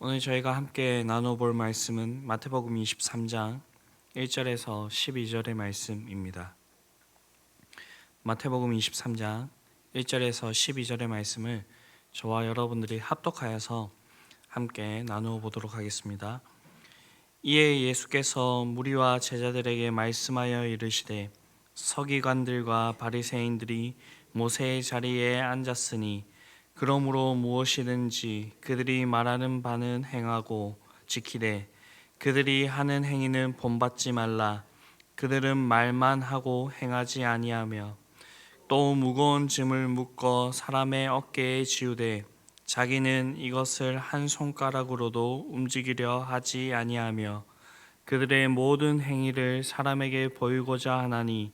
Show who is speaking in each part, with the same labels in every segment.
Speaker 1: 오늘 저희가 함께 나눠볼 말씀은 마태복음 23장 1절에서 12절의 말씀입니다. 마태복음 23장 1절에서 12절의 말씀을 저와 여러분들이 합독하여서 함께 나누어 보도록 하겠습니다. 이에 예수께서 무리와 제자들에게 말씀하여 이르시되 서기관들과 바리새인들이 모세의 자리에 앉았으니 그러므로 무엇이든지 그들이 말하는 바는 행하고 지키되 그들이 하는 행위는 본받지 말라. 그들은 말만 하고 행하지 아니하며 또 무거운 짐을 묶어 사람의 어깨에 지우되 자기는 이것을 한 손가락으로도 움직이려 하지 아니하며 그들의 모든 행위를 사람에게 보이고자 하나니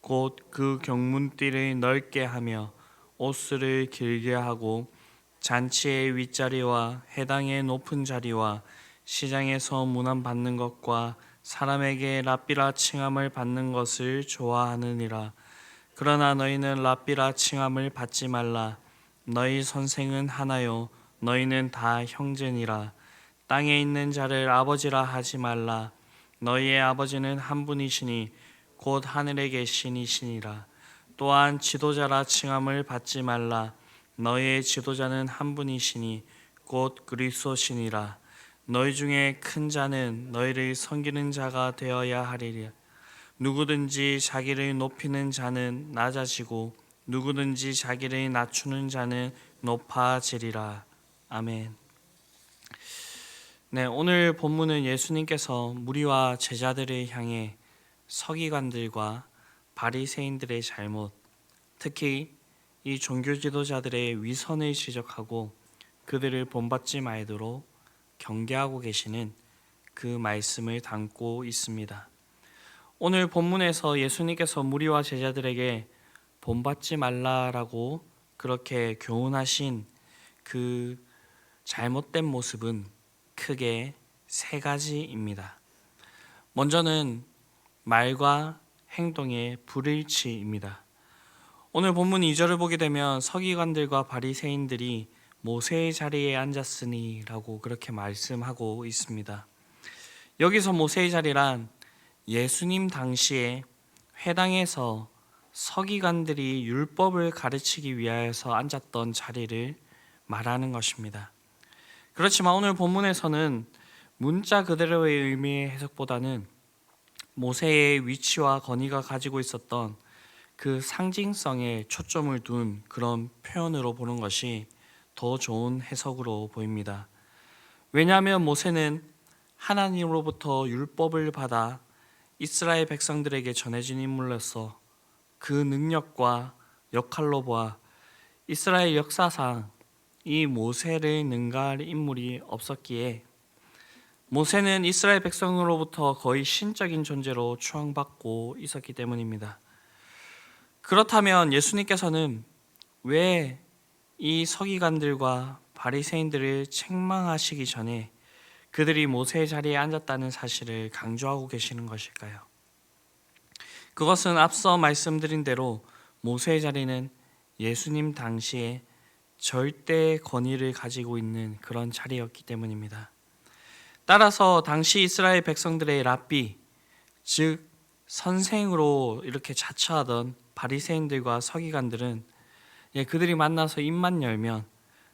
Speaker 1: 곧 그 경문띠를 넓게 하며 옷수를 길게 하고 잔치의 윗자리와 해당의 높은 자리와 시장에서 문안 받는 것과 사람에게 랍비라 칭함을 받는 것을 좋아하느니라. 그러나 너희는 랍비라 칭함을 받지 말라. 너희 선생은 하나요 너희는 다 형제니라. 땅에 있는 자를 아버지라 하지 말라. 너희의 아버지는 한 분이시니 곧 하늘에 계신 이시니라. 또한 지도자라 칭함을 받지 말라. 너희의 지도자는 한 분이시니 곧 그리스도시니라. 너희 중에 큰 자는 너희를 섬기는 자가 되어야 하리라. 누구든지 자기를 높이는 자는 낮아지고 누구든지 자기를 낮추는 자는 높아지리라. 아멘. 네, 오늘 본문은 예수님께서 무리와 제자들을 향해 서기관들과 바리새인들의 잘못, 특히 이 종교 지도자들의 위선을 지적하고 그들을 본받지 말도록 경계하고 계시는 그 말씀을 담고 있습니다. 오늘 본문에서 예수님께서 무리와 제자들에게 본받지 말라라고 그렇게 교훈하신 그 잘못된 모습은 크게 세 가지입니다. 먼저는 말과 행동의 불일치입니다. 오늘 본문 2절을 보게 되면 서기관들과 바리새인들이 모세의 자리에 앉았으니 라고 그렇게 말씀하고 있습니다. 여기서 모세의 자리란 예수님 당시에 회당에서 서기관들이 율법을 가르치기 위하여서 앉았던 자리를 말하는 것입니다. 그렇지만 오늘 본문에서는 문자 그대로의 의미의 해석보다는 모세의 위치와 건의가 가지고 있었던 그 상징성에 초점을 둔 그런 표현으로 보는 것이 더 좋은 해석으로 보입니다. 왜냐하면 모세는 하나님으로부터 율법을 받아 이스라엘 백성들에게 전해진 인물로서 그 능력과 역할로 보아 이스라엘 역사상 이 모세를 능가할 인물이 없었기에 모세는 이스라엘 백성으로부터 거의 신적인 존재로 추앙받고 있었기 때문입니다. 그렇다면 예수님께서는 왜 이 서기관들과 바리새인들을 책망하시기 전에 그들이 모세의 자리에 앉았다는 사실을 강조하고 계시는 것일까요? 그것은 앞서 말씀드린 대로 모세의 자리는 예수님 당시에 절대 권위를 가지고 있는 그런 자리였기 때문입니다. 따라서 당시 이스라엘 백성들의 랍비, 즉 선생으로 이렇게 자처하던 바리새인들과 서기관들은 그들이 만나서 입만 열면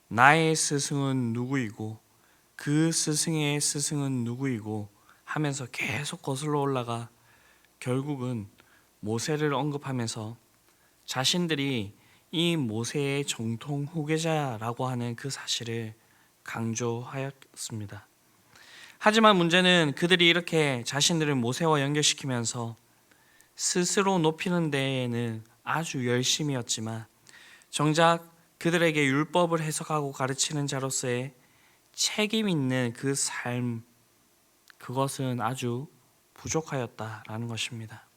Speaker 1: 나의 스승은 누구이고 그 스승의 스승은 누구이고 하면서 계속 거슬러 올라가 결국은 모세를 언급하면서 자신들이 이 모세의 정통 후계자라고 하는 그 사실을 강조하였습니다. 하지만 문제는 그들이 이렇게 자신들을 모세와 연결시키면서 스스로 높이는 데에는 아주 열심이었지만 정작 그들에게 율법을 해석하고 가르치는 자로서의 책임 있는 그 삶, 그것은 아주 부족하였다라는 것입니다.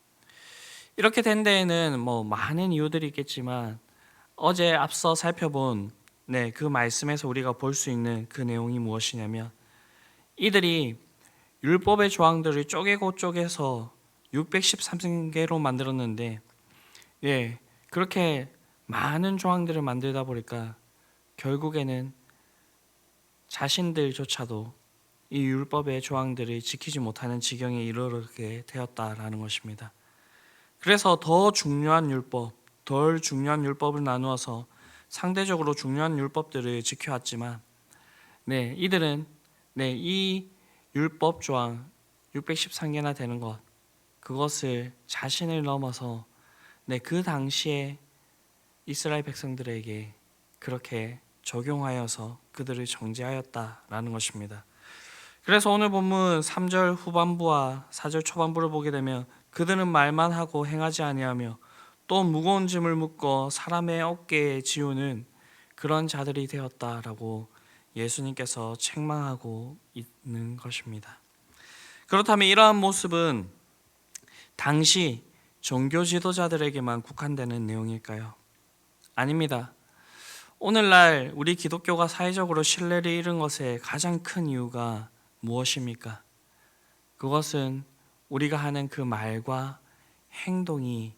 Speaker 1: 이렇게 된 데에는 많은 이유들이 있겠지만 어제 앞서 살펴본 그 말씀에서 우리가 볼 수 있는 그 내용이 무엇이냐면 이들이 율법의 조항들을 쪼개고 쪼개서 613개로 만들었는데 그렇게 많은 조항들을 만들다 보니까 결국에는 자신들조차도 이 율법의 조항들을 지키지 못하는 지경에 이르게 되었다라는 것입니다. 그래서 더 중요한 율법, 덜 중요한 율법을 나누어서 상대적으로 중요한 율법들을 지켜왔지만 이들은 이 율법 조항 613개나 되는 것, 그것을 자신을 넘어서 그 당시에 이스라엘 백성들에게 그렇게 적용하여서 그들을 정죄하였다라는 것입니다. 그래서 오늘 본문 3절 후반부와 4절 초반부를 보게 되면 그들은 말만 하고 행하지 아니하며 또 무거운 짐을 묶어 사람의 어깨에 지우는 그런 자들이 되었다라고 예수님께서 책망하고 있는 것입니다. 그렇다면 이러한 모습은 당시 종교 지도자들에게만 국한되는 내용일까요? 아닙니다. 오늘날 우리 기독교가 사회적으로 신뢰를 잃은 것의 가장 큰 이유가 무엇입니까? 그것은 우리가 하는 그 말과 행동이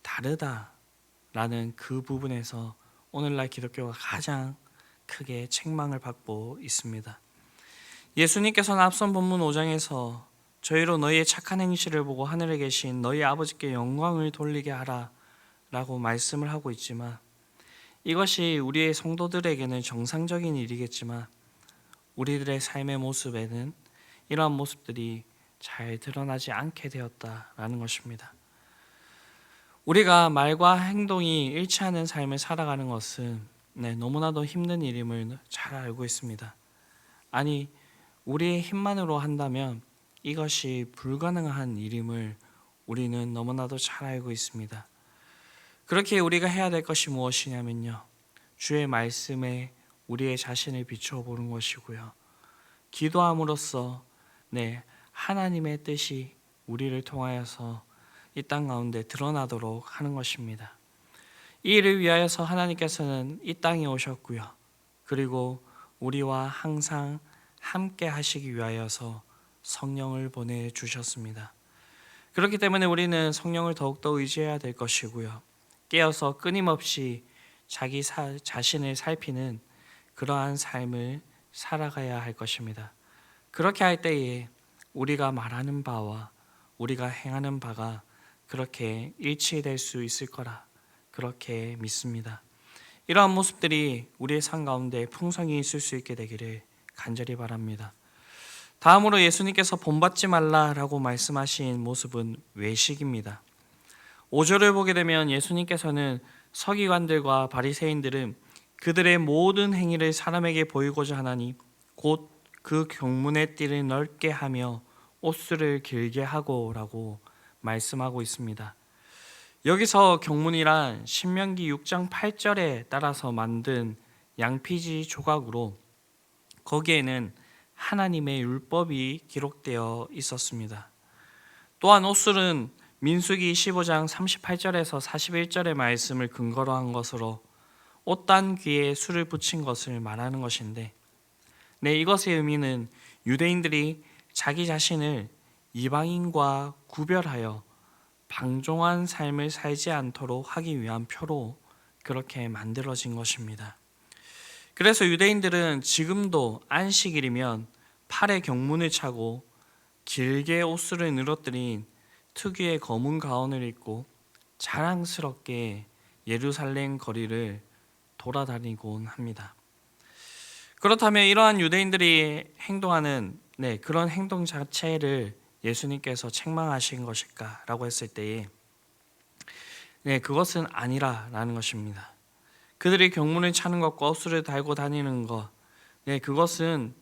Speaker 1: 다르다라는 그 부분에서 오늘날 기독교가 가장 크게 책망을 받고 있습니다. 예수님께서는 앞선 본문 5장에서 저희로 너희의 착한 행실을 보고 하늘에 계신 너희 아버지께 영광을 돌리게 하라 라고 말씀을 하고 있지만, 이것이 우리의 성도들에게는 정상적인 일이겠지만 우리들의 삶의 모습에는 이러한 모습들이 잘 드러나지 않게 되었다라는 것입니다. 우리가 말과 행동이 일치하는 삶을 살아가는 것은 너무나도 힘든 일임을 잘 알고 있습니다. 아니, 우리의 힘만으로 한다면 이것이 불가능한 일임을 우리는 너무나도 잘 알고 있습니다. 그렇게 우리가 해야 될 것이 무엇이냐면요, 주의 말씀에 우리의 자신을 비춰보는 것이고요, 기도함으로써 하나님의 뜻이 우리를 통하여서 이 땅 가운데 드러나도록 하는 것입니다. 이 일을 위하여서 하나님께서는 이 땅에 오셨고요, 그리고 우리와 항상 함께 하시기 위하여서 성령을 보내주셨습니다. 그렇기 때문에 우리는 성령을 더욱더 의지해야 될 것이고요, 깨어서 끊임없이 자기 자신을 살피는 그러한 삶을 살아가야 할 것입니다. 그렇게 할 때에 우리가 말하는 바와 우리가 행하는 바가 그렇게 일치될 수 있을 거라 그렇게 믿습니다. 이러한 모습들이 우리의 삶 가운데 풍성히 있을 수 있게 되기를 간절히 바랍니다. 다음으로 예수님께서 본받지 말라라고 말씀하신 모습은 외식입니다. 5절을 보게 되면 예수님께서는 서기관들과 바리새인들은 그들의 모든 행위를 사람에게 보이고자 하나니 곧 그 경문의 띠를 넓게 하며 옷수를 길게 하고 라고 말씀하고 있습니다. 여기서 경문이란 신명기 6장 8절에 따라서 만든 양피지 조각으로 거기에는 하나님의 율법이 기록되어 있었습니다. 또한 옷술은 민수기 15장 38절에서 41절의 말씀을 근거로 한 것으로 옷단 귀에 술을 붙인 것을 말하는 것인데, 이것의 의미는 유대인들이 자기 자신을 이방인과 구별하여 방종한 삶을 살지 않도록 하기 위한 표로 그렇게 만들어진 것입니다. 그래서 유대인들은 지금도 안식일이면 팔에 경문을 차고 길게 옷술을 늘어뜨린 특유의 검은 가운을 입고 자랑스럽게 예루살렘 거리를 돌아다니곤 합니다. 그렇다면 이러한 유대인들이 행동하는 그런 행동 자체를 예수님께서 책망하신 것일까 라고 했을 때에 그것은 아니라라는 것입니다. 그들이 경문을 차는 것과 옷술을 달고 다니는 것, 그것은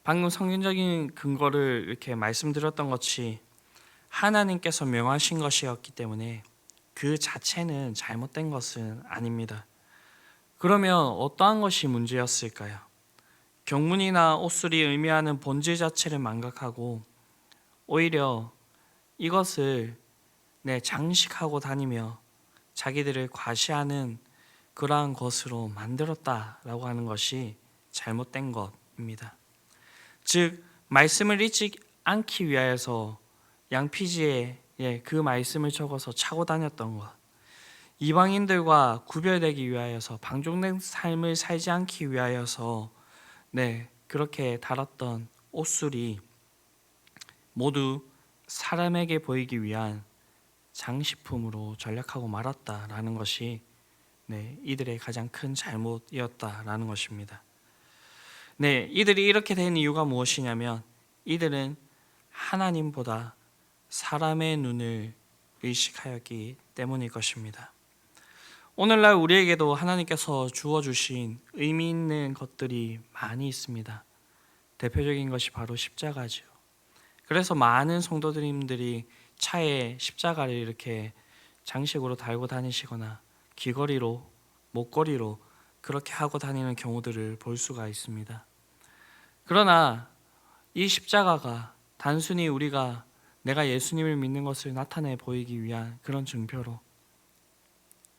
Speaker 1: 방금 성경적인 근거를 이렇게 말씀드렸던 것이 하나님께서 명하신 것이었기 때문에 그 자체는 잘못된 것은 아닙니다. 그러면 어떠한 것이 문제였을까요? 경문이나 옷술이 의미하는 본질 자체를 망각하고 오히려 이것을 장식하고 다니며 자기들을 과시하는 그러한 것으로 만들었다라고 하는 것이 잘못된 것입니다. 즉 말씀을 잊지 않기 위하여서 양피지에 그 말씀을 적어서 차고 다녔던 것, 이방인들과 구별되기 위하여서 방종된 삶을 살지 않기 위하여서 그렇게 달았던 옷술이 모두 사람에게 보이기 위한 장식품으로 전락하고 말았다라는 것이 이들의 가장 큰 잘못이었다라는 것입니다. 이들이 이렇게 된 이유가 무엇이냐면 이들은 하나님보다 사람의 눈을 의식하였기 때문일 것입니다. 오늘날 우리에게도 하나님께서 주어주신 의미 있는 것들이 많이 있습니다. 대표적인 것이 바로 십자가죠. 그래서 많은 성도님들이 차에 십자가를 이렇게 장식으로 달고 다니시거나 귀걸이로, 목걸이로 그렇게 하고 다니는 경우들을 볼 수가 있습니다. 그러나 이 십자가가 단순히 내가 예수님을 믿는 것을 나타내 보이기 위한 그런 증표로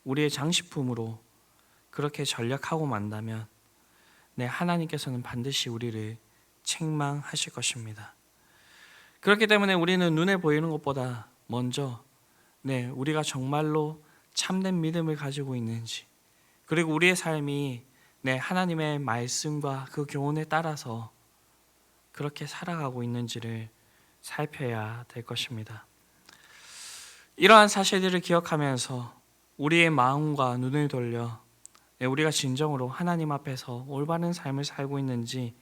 Speaker 1: 우리의 장식품으로 그렇게 전략하고 만다면 하나님께서는 반드시 우리를 책망하실 것입니다. 그렇기 때문에 우리는 눈에 보이는 것보다 먼저 우리가 정말로 참된 믿음을 가지고 있는지, 그리고 우리의 삶이 하나님의 말씀과 그 교훈에 따라서 그렇게 살아가고 있는지를 살펴야 될 것입니다. 이러한 사실들을 기억하면서 우리의 마음과 눈을 돌려 우리가 진정으로 하나님 앞에서 올바른 삶을 살고 있는지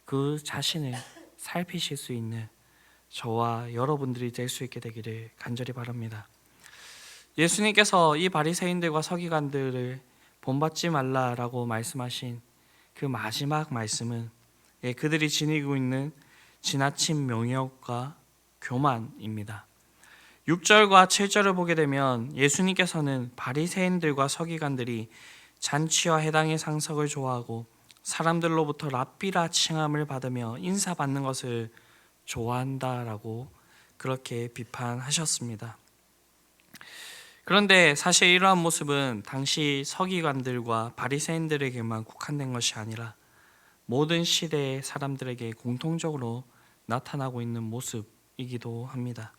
Speaker 1: 그 자신을 살피실 수 있는 저와 여러분들이 될 수 있게 되기를 간절히 바랍니다. 예수님께서 이 바리새인들과 서기관들을 본받지 말라라고 말씀하신 그 마지막 말씀은 그들이 지니고 있는 지나친 명예욕과 교만입니다. 6절과 7절을 보게 되면 예수님께서는 바리새인들과 서기관들이 잔치와 해당의 상석을 좋아하고 사람들로부터 랍비라 칭함을 받으며 인사받는 것을 좋아한다라고 그렇게 비판하셨습니다. 그런데 사실 이러한 모습은 당시 서기관들과 바리새인들에게만 국한된 것이 아니라 모든 시대의 사람들에게 공통적으로 나타나고 있는 모습이기도 합니다.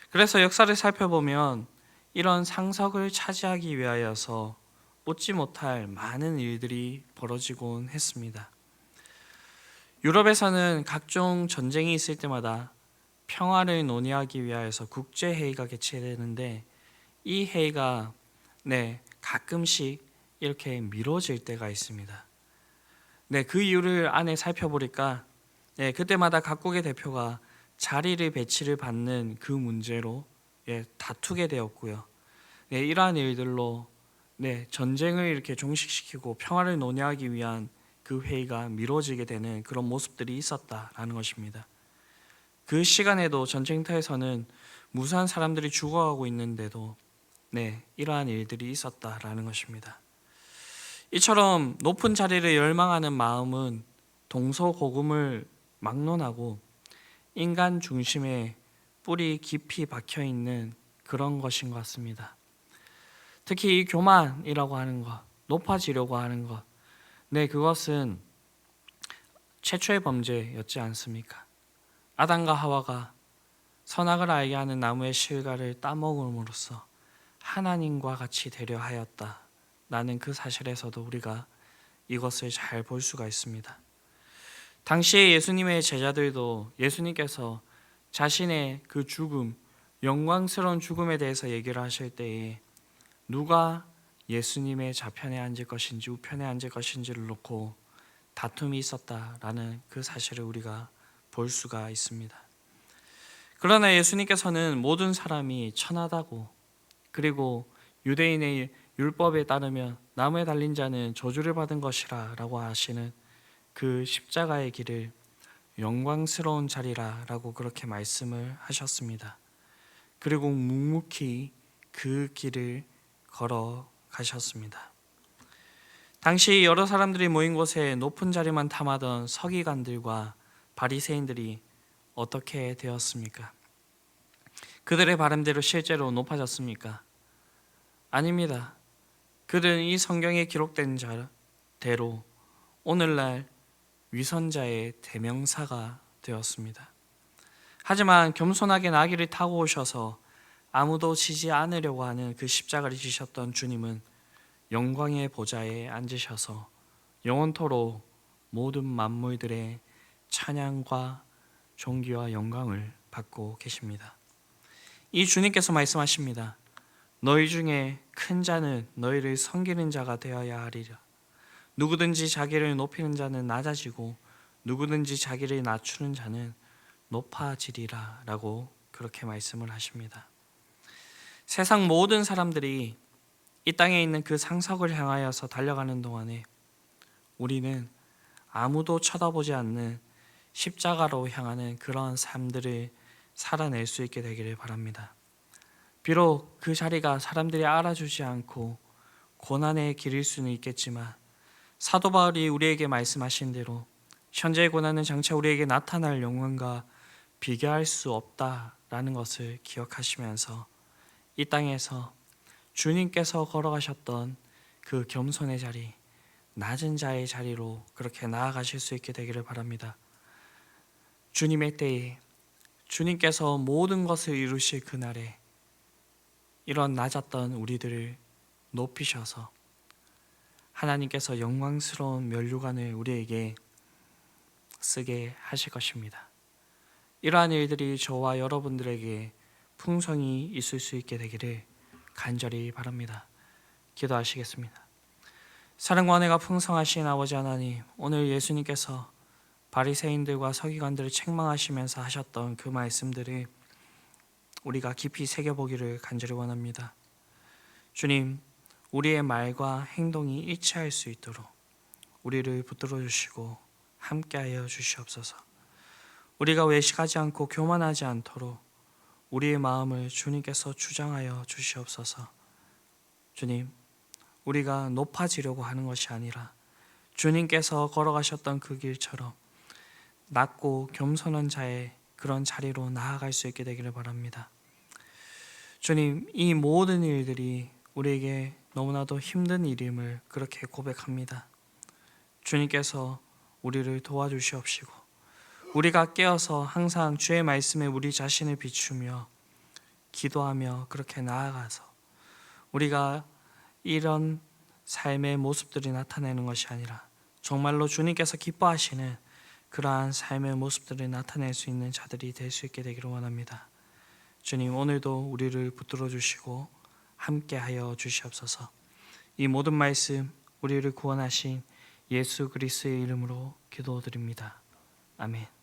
Speaker 1: 그래서 역사를 살펴보면 이런 상석을 차지하기 위하여서 웃지 못할 많은 일들이 벌어지곤 했습니다. 유럽에서는 각종 전쟁이 있을 때마다 평화를 논의하기 위하여서 국제회의가 개최되는데 이 회의가 가끔씩 이렇게 미뤄질 때가 있습니다. 그 이유를 안에 살펴보니까 그때마다 각국의 대표가 자리를 배치를 받는 그 문제로 다투게 되었고요. 이러한 일들로 전쟁을 이렇게 종식시키고 평화를 논의하기 위한 그 회의가 미뤄지게 되는 그런 모습들이 있었다라는 것입니다. 그 시간에도 전쟁터에서는 무수한 사람들이 죽어가고 있는데도 이러한 일들이 있었다라는 것입니다. 이처럼 높은 자리를 열망하는 마음은 동서고금을 막론하고 인간 중심에 뿌리 깊이 박혀 있는 그런 것인 것 같습니다. 특히 이 교만이라고 하는 것, 높아지려고 하는 것, 그것은 최초의 범죄였지 않습니까? 아담과 하와가 선악을 알게 하는 나무의 실과를 따먹음으로써 하나님과 같이 되려 하였다. 라는 그 사실에서도 우리가 이것을 잘 볼 수가 있습니다. 당시에 예수님의 제자들도 예수님께서 자신의 그 죽음, 영광스러운 죽음에 대해서 얘기를 하실 때에 누가 예수님의 좌편에 앉을 것인지 우편에 앉을 것인지를 놓고 다툼이 있었다라는 그 사실을 우리가 볼 수가 있습니다. 그러나 예수님께서는 모든 사람이 천하다고, 그리고 유대인의 율법에 따르면 나무에 달린 자는 저주를 받은 것이라 라고 하시는 그 십자가의 길을 영광스러운 자리라 라고 그렇게 말씀을 하셨습니다. 그리고 묵묵히 그 길을 걸어 가셨습니다. 당시 여러 사람들이 모인 곳에 높은 자리만 탐하던 서기관들과 바리새인들이 어떻게 되었습니까? 그들의 바람대로 실제로 높아졌습니까? 아닙니다. 그들은 이 성경에 기록된 대로 오늘날 위선자의 대명사가 되었습니다. 하지만 겸손하게 나귀를 타고 오셔서 아무도 지지 않으려고 하는 그 십자가를 지셨던 주님은 영광의 보좌에 앉으셔서 영원토록 모든 만물들의 찬양과 존귀와 영광을 받고 계십니다. 이 주님께서 말씀하십니다. 너희 중에 큰 자는 너희를 섬기는 자가 되어야 하리라. 누구든지 자기를 높이는 자는 낮아지고 누구든지 자기를 낮추는 자는 높아지리라 라고 그렇게 말씀을 하십니다. 세상 모든 사람들이 이 땅에 있는 그 상석을 향하여서 달려가는 동안에 우리는 아무도 쳐다보지 않는 십자가로 향하는 그러한 삶들을 살아낼 수 있게 되기를 바랍니다. 비록 그 자리가 사람들이 알아주지 않고 고난의 길일 수는 있겠지만 사도 바울이 우리에게 말씀하신 대로 현재의 고난은 장차 우리에게 나타날 영광과 비교할 수 없다라는 것을 기억하시면서 이 땅에서 주님께서 걸어가셨던 그 겸손의 자리, 낮은 자의 자리로 그렇게 나아가실 수 있게 되기를 바랍니다. 주님의 때에 주님께서 모든 것을 이루실 그날에 이런 낮았던 우리들을 높이셔서 하나님께서 영광스러운 면류관을 우리에게 쓰게 하실 것입니다. 이러한 일들이 저와 여러분들에게 풍성이 있을 수 있게 되기를 간절히 바랍니다. 기도하시겠습니다. 사랑과 은혜가 풍성하신 아버지 하나님, 오늘 예수님께서 바리새인들과 서기관들을 책망하시면서 하셨던 그 말씀들을 우리가 깊이 새겨보기를 간절히 원합니다. 주님, 우리의 말과 행동이 일치할 수 있도록 우리를 붙들어 주시고 함께하여 주시옵소서. 우리가 외식하지 않고 교만하지 않도록 우리의 마음을 주님께서 주장하여 주시옵소서. 주님, 우리가 높아지려고 하는 것이 아니라 주님께서 걸어가셨던 그 길처럼 낮고 겸손한 자의 그런 자리로 나아갈 수 있게 되기를 바랍니다. 주님, 이 모든 일들이 우리에게 너무나도 힘든 일임을 그렇게 고백합니다. 주님께서 우리를 도와주시옵시고 우리가 깨어서 항상 주의 말씀에 우리 자신을 비추며 기도하며 그렇게 나아가서 우리가 이런 삶의 모습들이 나타내는 것이 아니라 정말로 주님께서 기뻐하시는 그러한 삶의 모습들을 나타낼 수 있는 자들이 될 수 있게 되기를 원합니다. 주님, 오늘도 우리를 붙들어 주시고 함께하여 주시옵소서. 이 모든 말씀 우리를 구원하신 예수 그리스도의 이름으로 기도드립니다. 아멘.